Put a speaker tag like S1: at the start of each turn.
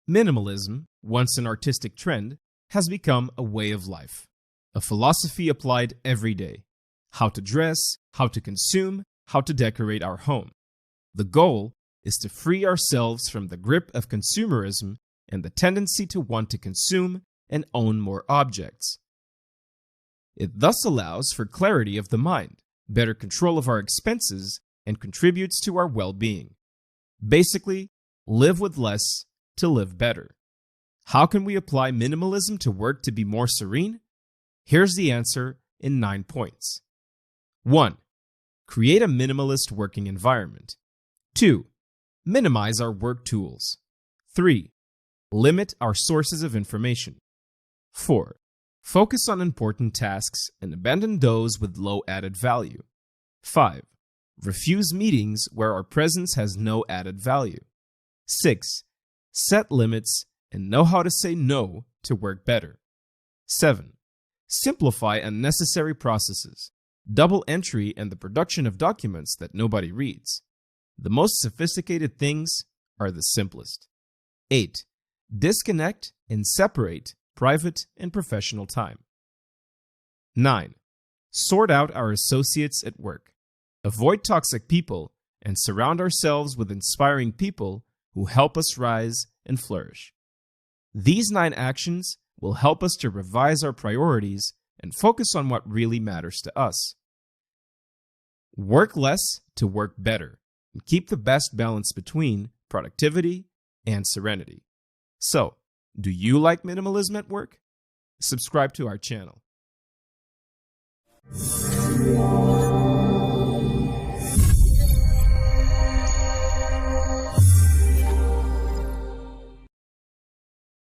S1: Minimalism, once an artistic trend, has become a way of life, a philosophy applied every day. How to dress, how to consume, how to decorate our home. The goal is to free ourselves from the grip of consumerism and the tendency to want to consume and own more objects. It thus allows for clarity of the mind, better control of our expenses, and contributes to our well-being. Basically, live with less to live better. How can we apply minimalism to work to be more serene? Here's the answer in 9 points. 1. Create a minimalist working environment. 2. Minimize our work tools. 3. Limit our sources of information. 4. Focus on important tasks and abandon those with low added value. 5. Refuse meetings where our presence has no added value. 6. Set limits and know how to say no to work better. 7. Simplify unnecessary processes, double entry, and the production of documents that nobody reads. The most sophisticated things are the simplest. 8. Disconnect and separate private and professional time. 9. Sort out our associates at work. Avoid toxic people and surround ourselves with inspiring people who help us rise and flourish. These 9 actions will help us to revise our priorities and focus on what really matters to us. Work less to work better, and keep the best balance between productivity and serenity. So, do you like minimalism at work? Subscribe to our channel.